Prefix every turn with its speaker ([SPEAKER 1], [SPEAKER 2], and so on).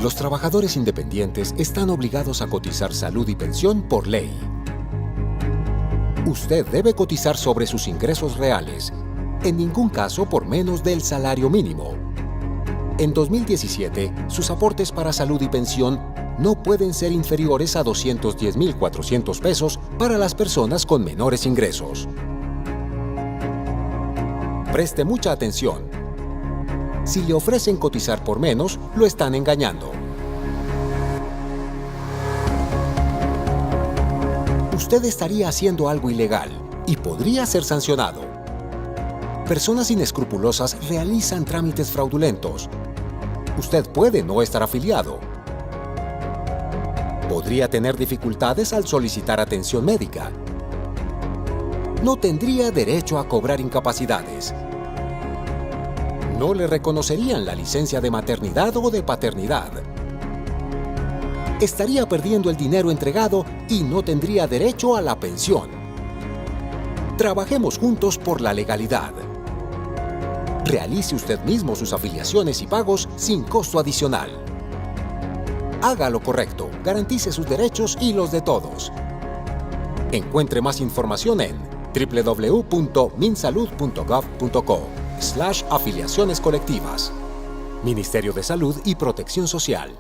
[SPEAKER 1] Los trabajadores independientes están obligados a cotizar salud y pensión por ley. Usted debe cotizar sobre sus ingresos reales, en ningún caso por menos del salario mínimo. En 2017, sus aportes para salud y pensión no pueden ser inferiores a $210,400 para las personas con menores ingresos. Preste mucha atención. Si le ofrecen cotizar por menos, lo están engañando. Usted estaría haciendo algo ilegal y podría ser sancionado. Personas inescrupulosas realizan trámites fraudulentos. Usted puede no estar afiliado. Podría tener dificultades al solicitar atención médica. No tendría derecho a cobrar incapacidades. No le reconocerían la licencia de maternidad o de paternidad. Estaría perdiendo el dinero entregado y no tendría derecho a la pensión. Trabajemos juntos por la legalidad. Realice usted mismo sus afiliaciones y pagos sin costo adicional. Haga lo correcto, garantice sus derechos y los de todos. Encuentre más información en www.minsalud.gov.co/afiliaciones colectivas. Ministerio de Salud y Protección Social.